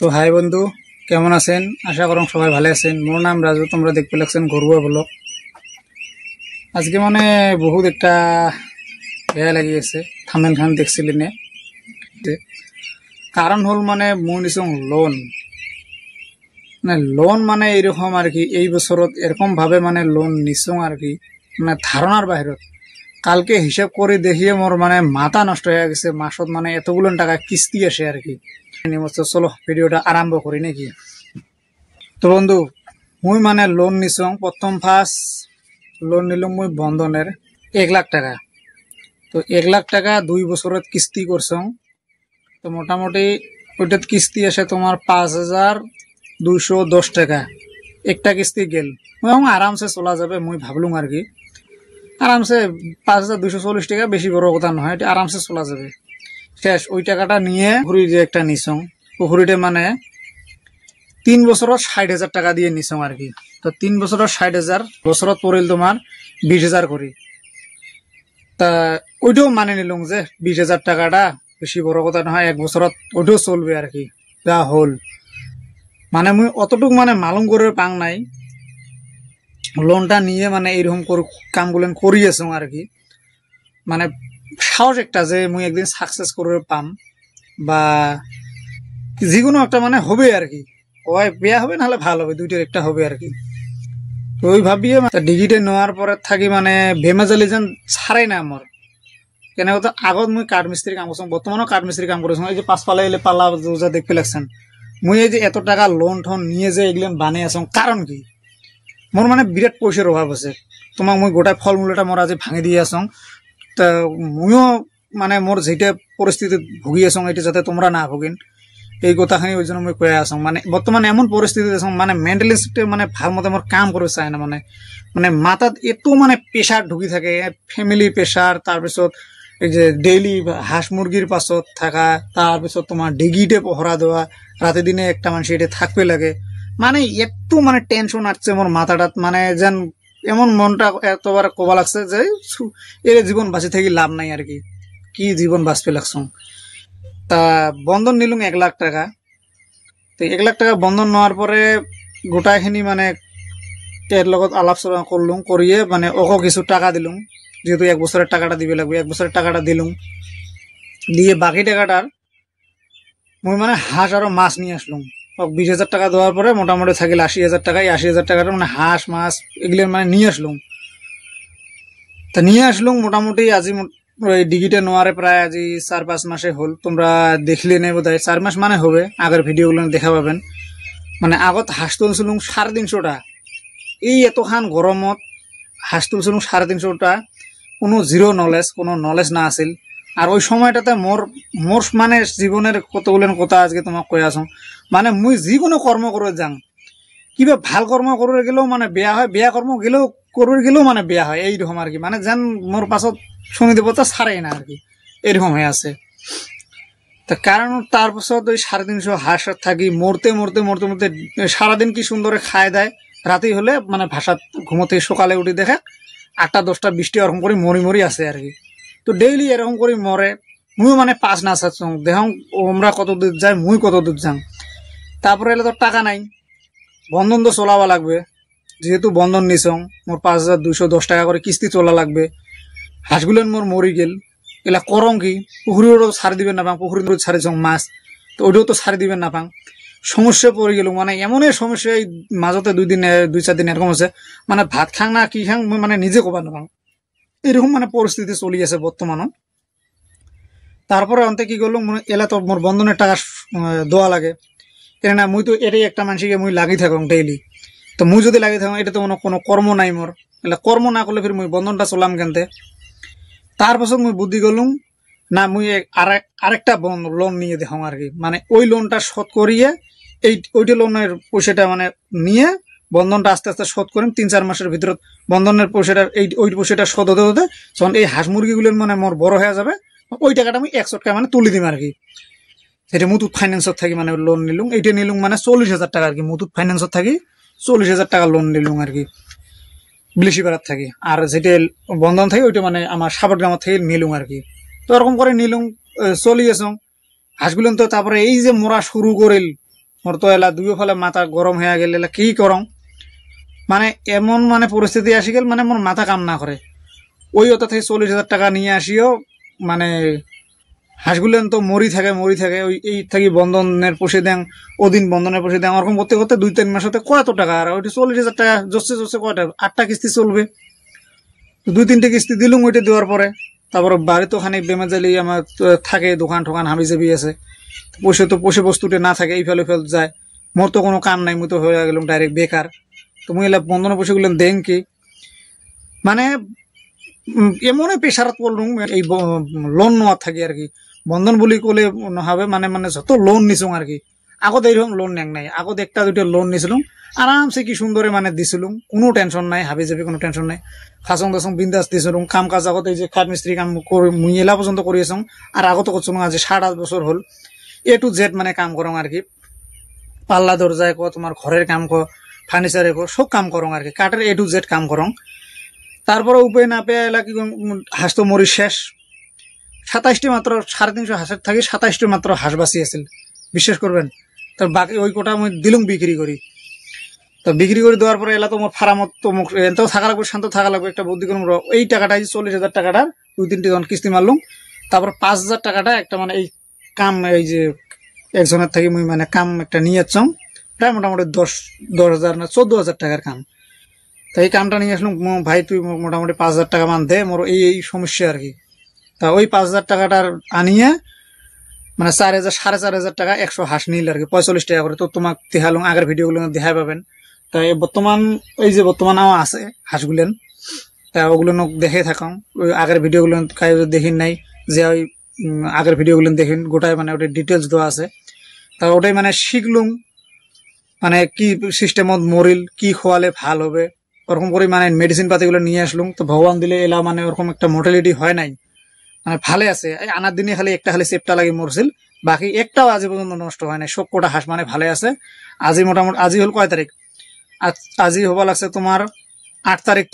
তো হাই বন্ধু, কেমন আছেন? আশা করুন সবাই ভালো আছেন। মোর নাম রাজু, তোমরা দেখতে লাগছেন ঘরুয়া ব্লগ। আজকে মানে বহুত একটা বেয়া লাগি আছে, থামেল খান দেখছিলি নে। কারণ হল মানে মই নিছং লোন, মানে লোন মানে এইরকম আর কি। এই বছরত এরকম ভাবে মানে লোন নিছং আর কি, মানে ধারণার বাহিরত। কালকে হিসাব করে দেখিয়ে মোর মানে মাথা নষ্ট হয়ে গেছে। মাসত মানে এতগুলো টাকা কিস্তি আসে আর কি। চলো ভিডিওটা আরম্ভ করি নাকি। তো বন্ধু, মুই মানে লোন নিছং, প্রথম ফার্স্ট লোন নিলাম মুই বন্ধনের 1 লাখ টাকা। তো 1 লাখ টাকা 2 বছরত কিস্তি করছং। তো মোটামুটি ওইটাত কিস্তি আসে তোমার 5,210 টাকা। একটা কিস্তি গেল, মুই আরামসে চলা যাবে মুই ভাবলুম আর কি। আরামসে 5,240 টাকা, বেশি বড় কথা নহয়, এটা আরামসে চলা যাবে। শেষ ওই টাকাটা নিয়ে পুকুরি যে একটা নিছং, পুকুরিতে মানে 3 বছরত 60,000 টাকা দিয়ে নিছং আর কি। তো 3 বছরত 60,000, বছরত পড়িল তোমার 20,000 করি। তা ওইটাও মানে নিলুম যে 20,000 টাকাটা বেশি বড় কথা নহয়, 1 বছরত ওইটাও চলবে আর কি। যা হল মানে মুই অতটুক মানে মালুম করে পাং নাই। লোনটা নিয়ে মানে এইরকম কামগুলো করি আছো আর কি। মানে সাহস একটা যে মুই একদিন সাকসেস করে পাম, বা যিকোনো একটা মানে হবে আর কি। হয় বেয়া হবে নাহলে ভাল হবে, দুইটার একটা হবে আর কি। তো ওই ভাবিয়ে ডিগিটে নেওয়ার পরে থাকি মানে বেমেজালি যেন ছাড়াই না আমার। কেন তো আগত মুই কাঠ মিস্ত্রি কাম করছো, বর্তমানেও কাঠ মিস্ত্রি কাম করেছো। এই যে পাঁচপালা এলে পাল্লা যা দেখতে লাগছেন, মুই এই যে এত টাকা লোন ঠোন নিয়ে যে এগুলো বানিয়ে আছো, কারণ কি মোর মানে বিরাট পয়সার অভাব আছে। তোমাক মুই গোটাই ফল মূলটা মোর আজি ভাঙি দিয়ে আসং। তা মুইও মানে মোর যেটা পরিস্থিতি ভুগি আসং, এটা যাতে তোমরা না ভুগিন, এই কথাখানি ওই জন্য মই কয়ে আসং। মানে বর্তমানে এমন পরিস্থিতি আসং, মানে মেন্টালি মানে ভাল মতো আমার কাম করে চায় না। মানে মানে মাথাত এত মানে প্রেশার ঢুকি থাকে, ফ্যামিলি প্রেশার, তাৰপিছত এই যে ডেইলি হাঁস মুরগির পাছত থাকা, তাৰপিছত তোমার ডিগিটে পহরা দেওয়া, রাতে দিনে একটা মানুষ এটা থাকবে লাগে। মানে একটু মানে টেনশন আসছে মোর মাথাটাত, মানে যেন এমন মনটা এতবার কবা লাগছে যে এর জীবন বাঁচি থেকে লাভ নাই আর কি। কি জীবন বাঁচবে লাগছ। তা বন্ধন নিলুম 1 লাখ টাকা। তো 1 লাখ টাকা বন্ধন নেওয়ার পরে গোটাইখিনি মানে এর লগত আলাপ করলুম, করিয়ে মানে ওকে কিছু টাকা দিলুম, যেহেতু 1 বছরের টাকাটা দিবে লাগবে। 1 বছরের টাকাটা দিলুম, দিয়ে বাকি টাকাটার মুই মানে হাঁস আরো মাছ নিয়ে আসলুম। 20,000 টাকা দেওয়ার পরে মোটামুটি থাকিল 80,000 টাকা। 80,000 টাকাটা মানে হাঁস মাছ এগুলো মানে নিয়ে আসলুম। তা নিয়ে আসলুম মোটামুটি আজি ওই ডিগিটে নোয়ারে প্রায় আজি 4-5 মাসে হল। তোমরা দেখলে নেই বোধ হয়, 4 মাস মানে হবে। আগের ভিডিওগুলো দেখা পাবেন। মানে আগত হাঁস তুলছিলুম 350টা। এই এতখান গরমত হাঁস তুলছিলুম 350টা। কোনো জিরো নলেজ, কোনো নলেজ না আছিল। আর ওই সময়টাতে মোর মোর মানে জীবনের কতগুলো কথা আজকে তোমাক কৈ আছো। মানে মুই যিকোনো কর্ম করে যাং, কিবা ভাল কর্ম করে গেলেও মানে বেয়া হয়, বেয়া কর্ম গেলেও করে গেলেও মানে বেয়া হয়, এইরকম আর কি। মানে যেন মোর পাছত শুনি দেব তা ছাড়াই না আর কি, এরকম হয়ে আছে। তা কারণ তারপর ওই 350 হাঁস থাকি মরতে মরতে মরতে মরতে সারাদিন কি সুন্দর খায় দেয়, রাতেই হলে মানে ভাষা ঘুমোতে সকালে উঠে দেখে 8টা 10টা 20টা এরকম করে মরি মরি আছে আর কি। তো ডেইলি এরকম করে মরে। মুই মানে পাঁচ না চাচ্ছ দেখ ওমরা কত দূর যায়, মুই কত দূর যাং। তারপরে এলে তো টাকা নাই, বন্ধন তো চলাবা লাগবে। যেহেতু বন্ধন নিছং, মোর 5,210 টাকা করে কিস্তি চলা লাগবে। হাঁসগুলো মোর মরি গেল, এলা করং কি? পুকুরিও ছাড়ি দিবেন না পাং, পুকুরি ছাড়িছং মাছ, তো ওইটাও তো ছাড়ি দিবেন না পাং। সমস্যা পড়ে গেল, মানে এমনই সমস্যা। এই মাজতে 2-4 দিন এরকম আছে, মানে ভাত খাং না কি খাং মই মানে নিজে কবা না পাং। এরকম মানে পরিস্থিতি চলি আছে বর্তমানও। তারপরে অন্তে কি করলাম, এলা তো মোর বন্ধনের টাকা দেওয়া লাগে। কেননা মুই তো এটাই একটা মানুষকে মুই লাগি থাকুন ডেইলি। তো মুই যদি লাগি থাকুন, এটা তো কোনো কর্ম নাই মোর। এলা কর্ম না করলে ফির মুই বন্ধনটা চলাম কেনতে। তারপাছত মুই বুদ্ধি করলুম, না মুই আরেকটা লোন নিয়ে দেখুন আর কি। মানে ওই লোনটা শোধ করিয়ে ওইটা লোনের পয়সাটা মানে নিয়ে বন্ধনটা আস্তে আস্তে শোধ করিম। 3-4 মাসের ভিতরে বন্ধনের পয়সাটা ওই পয়সাটা শোধ হতে হতে যখন এই হাঁস মুরগিগুলোর মানে মোর বড় হয়ে যাবে, ওই টাকাটা আমি 1 টাকা মানে তুলে দিম আর কি। সেটা মুথুট ফাইন্যান্সত থাকি মানে লোন নিলুম। এইটা নিলুম মানে 40,000 টাকা আর কি। মুথুট ফাইন্যান্সত থাকি 40,000 টাকা লোন নিলুম আর কি, বিলিশিপাড়ার থাকি। আর যেটা বন্ধন থাকি ওইটা মানে আমার সাবটগ্রামের থেকে নিলুম আর কি। তো এরকম করে নিলুম, চলি আসং হাঁসগুলো। তো তারপরে এই যে মোরা শুরু করিল মোর তো এলা দুইও ফলে মাথা গরম হয়ে গেল, এলা কি করম, মানে এমন মানে পরিস্থিতি আসি গেল, মানে মোর মাথা কাম না করে। ওই ওটা থেকে 40,000 টাকা নিয়ে আসিও মানে হাঁসগুলেন তো মরি থাকে ওই এই থাকি বন্ধনের পুষে দেন, ওদিন বন্ধনের পুষে দেন, ওরকম করতে করতে 2-3 মাস হতে কত টাকা, আর ওইটা 40,000 টাকা জোসে কয়টা 8টা কিস্তি চলবে। 2-3টে কিস্তি দিলুম, ওইটা দেওয়ার পরে তারপর বাড়ি তো খানিক বেমেজালি আমার থাকে, দোকান ঠোকান হাবি জাবি আছে, পোষে বস্তুটা না থাকে, এই ফেলে যায়। মোর তো কোনো কাম নাই, মুই তো হয়ে গেলাম ডাইরেক্ট বেকার। তো মুই এলা বন্ধনে পুষে গেলাম দেন কি, মানে এমনই প্রেশারত পড়লুম এই লোন নেওয়ার থাকি আর কি। বন্ধন বলি কলে হবে মানে মানে যত লোন নিছুম আর কি, আগত এইরকম লোন নেং নাই, আগত 1টা 2টা লোন নিছিলাম, আরামসে কি সুন্দরে মানে দিছিলুম, কোনো টেনশন নাই, হাবি যাবি কোনো টেনশন নাই, খাসং দাসং বিন্দাস দিছিলুম। কাম কাজ আগত এই যে খাট মিস্ত্রি কাম মুই এলা পর্যন্ত করিয়েছং, আর আগত করছিলাম আজ 7-8 বছর হল A to Z মানে কাম করং আর কি। পাল্লা দরজায় কো, তোমার ঘরের কাম কো, ফার্নিচারে কো, সব কাম করং আর কি, কাঠের A to Z কাম করং। তারপরে উপায় না পেয়ে এলা কি হাঁস তো মরি শেষ। 27টি মাত্র 350 হাঁসের থাকি 27টি মাত্র হাঁস বাঁচি আছিল, বিশ্বাস করবেন। তার বাকি ওই কোটা আমি দিলুম বিক্রি করি। তো বিক্রি করে দেওয়ার পরে এলা তো মোর ফার্মত তো মুখ এতেও থাকা লাগবে, শান্ত থাকা লাগবে, একটা বুদ্ধি করুন। এই টাকাটাই 40,000 টাকাটার 2-3টে জন কিস্তি মারলুম। তারপর 5,000 টাকাটা একটা মানে এই কাম, এই যে একজনের থাকি মুই মানে কাম একটা নিয়ে যাচ্ছাম, প্রায় মোটামুটি 10,000 না 14,000 টাকার কাম। তো এই কামটা নিয়ে আসলাম, ভাই তুই মোটামুটি 5,000 টাকা মান দে, মোর এই সমস্যা আর কি। তা ওই 5,000 টাকাটার আনিয়ে মানে 4,000 4,500 টাকা 100 হাঁস নিল আর কি, 45 টাকা করে। তো তোমাকে দেখালুম, আগের ভিডিওগুলো দেখাই পাবেন। তাই বর্তমান এই যে বর্তমান আছে হাঁসগুলেন, তা ওগুলো দেখে থাকাম। ওই আগের ভিডিওগুলো দেখিন নাই, যে ওই আগের ভিডিওগুলো দেখেন, গোটায় মানে ওটা ডিটেলস দেওয়া আছে। তা ওটাই মানে শিখলুম, মানে কি সিস্টেমত মরিল, কি খোয়ালে ভাল হবে, ওরকম করে মানে মেডিসিন পাতিগুলো নিয়ে আসলুম। তো ভগবান দিলে এলা মানে ওরকম একটা মোর্টালিটি হয় নাই, মানে ভালে আছে। আনার দিনে খালি খালি চেপটা লাগি মরছিল, বাকি একটাও আজ পর্যন্ত নষ্ট হয় নাই, সব কটা হাঁস মানে ভালে আছে। আজি মোটামুটি আজি হল কয় তারিখ, আজি হবা লাগছে তোমার 8 তারিখ।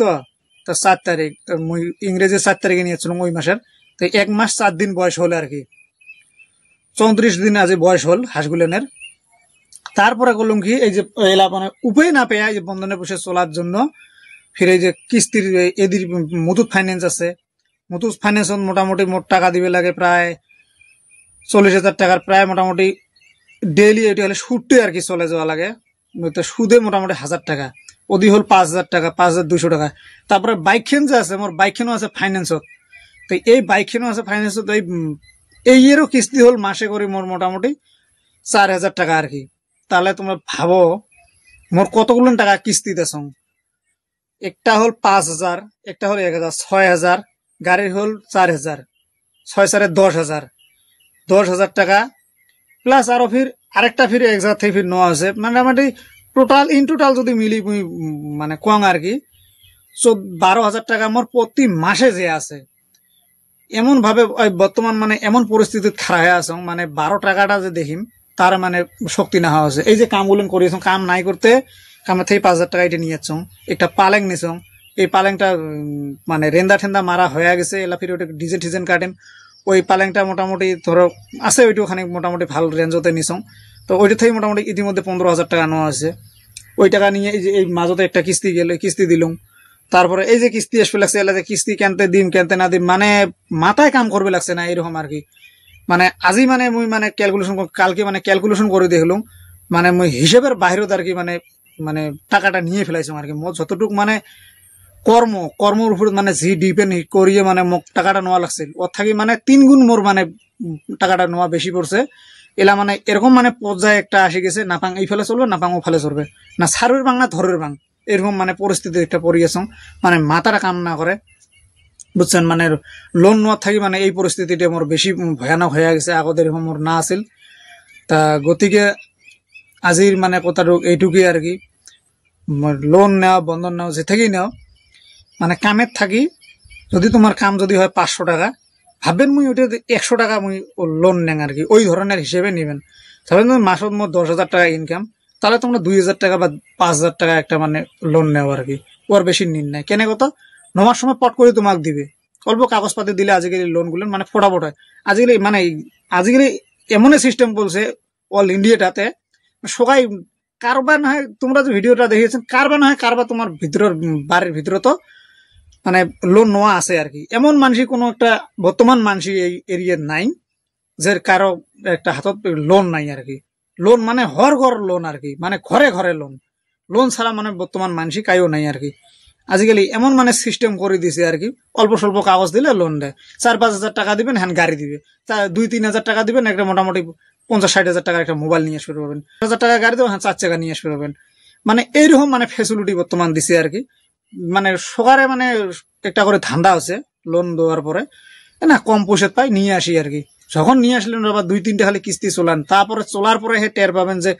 তো 4 তারিখ, মুই ইংরেজি 4 তারিখে নিয়েছিলাম ওই মাসের। তো 1 মাস 4 দিন বয়স হল আর কি, 34 দিন আজি বয়স হল হাঁসগুলেনের। তারপরে করলাম কি, এই যে এলা মানে উপায় না পেয়ে এই যে বন্ধনে বসে চলার জন্য ফিরে এই যে কিস্তির এদির মুথুট ফাইন্যান্স আছে, মুথুট ফাইন্যান্স মোটামুটি মোট টাকা দিবে লাগে প্রায় 40,000 টাকার, প্রায় মোটামুটি ডেইলি এটি হলে সুদে আর কি চলে যাওয়া লাগে। তো সুদে মোটামুটি 1,000 টাকা, ওদি হল 5,000 টাকা, 5,200 টাকা। তারপরে বাইকখান যে আছে, মোর বাইকখানও আছে ফাইন্যান্সত। তো এই বাইকখানও আছে ফাইন্যান্সত। এই এরও কিস্তি হল মাসে করে মোর মোটামুটি 4,000 টাকা আর কি। তাহলে তোমরা ভাবো মোর কতগুলো টাকা কিস্তি দেছ। একটা হল 5,000, একটা হল 1,000, 6,000, গাড়ির হল 4,000, 6-4 10,000, 10,000 টাকা প্লাস আরো ফির আরেকটা ফির এক জায়গা থেকে ফির নেওয়া আছে, মোটামুটি টোটাল ইন টোটাল যদি মিলি মানে কম আর কি 12,000 টাকা আমার প্রতি মাসে যে আছে। এমন ভাবে বর্তমান মানে এমন পরিস্থিতি খারাপ হয়ে আছে, মানে 12 টাকাটা যে দেখিম তার মানে শক্তি না হওয়া আছে। এই যে কামগুলো করিয়েছ, কাম নাই করতে কামের থেকে 5,000 টাকা এটা নিয়েছ, একটা পালেং নিছ, এই পালেংটা মানে রেন্দা ঠেন্দা মারা হয়ে গেছে, এলা ফির ওটা ডিজাইন টিজাইন কাটেন। ওই পালেংটা মোটামুটি ধরো আছে ওইটা ওখানে মোটামুটি ভালো রেঞ্জতে নিছ। তো ওইটা থেকে মোটামুটি ইতিমধ্যে 15,000 টাকা নেওয়া আছে। ওই টাকা নিয়ে এই যে এই মাঝতে একটা কিস্তি গেলে কিস্তি দিলুম। তারপরে এই যে কিস্তি আসবে লাগছে, এলা যে কিস্তি কেনতে দিম কেনতে না দিম মানে মাথায় কাম করবে লাগছে না এরকম আর কি। মানে আজি মানে মুই মানে ক্যালকুলেশন কালকে মানে ক্যালকুলেশন করে দেখলাম, মানে মুই হিসেবের বাইরেও আর কি মানে মানে টাকাটা নিয়ে ফেলাইছো আর কি। মোট যতটুক মানে কর্মর উপর মানে জি ডিপেন্ড করিয়ে মানে মোক টাকাটা নেওয়া লাগছিল, ওর থাকি মানে 3 গুণ মোর মানে টাকাটা নেওয়া বেশি পড়ছে। এলা মানে এরকম মানে পর্যায়ে একটা আসে গেছে, নাপাং এই ফেলে চলবে, নাপাং ও ফেলে চলবে, না সারের বাং না ধরের বাং, এরকম মানে পরিস্থিতি একটা পড়ে গেছ, মানে মাথাটা কাম না করে, বুঝছেন। মানে লোন নেওয়ার থাকি মানে এই পরিস্থিতিটা মোর বেশি ভয়ানক হয়ে গেছে, আগদের এরকম মোর না আছিল। তা গতিকে আজির মানে কথা এইটুকুই আর কি, লোন নেওয়া বন্ধন নেওয়া যে থেকেই নেও মানে কামের থাকি, যদি তোমার কাম যদি হয় 500 টাকা, ভাববেন মুই ওইটা 100 টাকা মুই লোন নেন আর কি, ওই ধরনের হিসেবে নেবেন। ভাবেন মাসত মোট 10,000 টাকা ইনকাম, তাহলে তোমরা 2,000 টাকা বা 5,000 টাকা একটা মানে লোন নেও আর কি, ওর বেশি নিন নাই। কেন কত নেওয়ার সময় পট করে তোমাকে দিবে, অল্প কাগজপাতি দিলে আজকাল লোন গুলো মানে ফটাফট হয়। আজকাল মানে আজকাল এমনই সিস্টেম বলছে অল ইন্ডিয়াটাতে, সবাই কারবা না হয়, তোমরা যে ভিডিওটা দেখিয়েছেন, কারবা না হয় কারবা তোমার ভিতরের বাড়ির ভিতরে তো মানে লোন নেওয়া আছে আর কি। এমন মানুষই কোনো একটা বর্তমান মানুষই এই এরিয়ার নাই যে কারো একটা হাতত লোন নাই আর কি। লোন মানে হর ঘর লোন আর কি, মানে ঘরে ঘরে লোন। লোন ছাড়া মানে বর্তমান মানুষই কাইও নাই আর কি। আজিকালি এমন মানে সিস্টেম করে দিছে আর কি, অল্প স্বল্প কাগজ দিলে লোন দেয়। 4-5 হাজার টাকা দিবেন, হ্যাঁ গাড়ি দিবে। 2-3 হাজার টাকা দিবেন, একটা মোটামুটি 50-60 হাজার টাকার একটা মোবাইল নিয়ে আসতে পারবেন। 1,000 টাকা গাড়ি দেবেন, হ্যাঁ 4 চাকা নিয়ে আসতে পারবেন। মানে এইরকম মানে ফেসিলিটি বর্তমান দিছে আর কি। মানে সকারে মানে একটা করে ধান্দা আছে লোন দেওয়ার পরে, না কম পয়সা পাই নিয়ে আসি আর কি। যখন নিয়ে আসলেন আবার 2-3টা খালি কিস্তি চলান, তারপরে চলার পরে হে টের পাবেন যে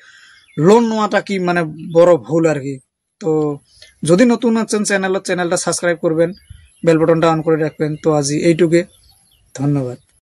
লোন নেওয়াটা কি মানে বড় ভুল আর কি। তো যদি নতুন আছেন চ্যানেলটা সাবস্ক্রাইব করবেন, বেল বাটনটা অন করে রাখবেন। তো আজি এইটুকে, ধন্যবাদ।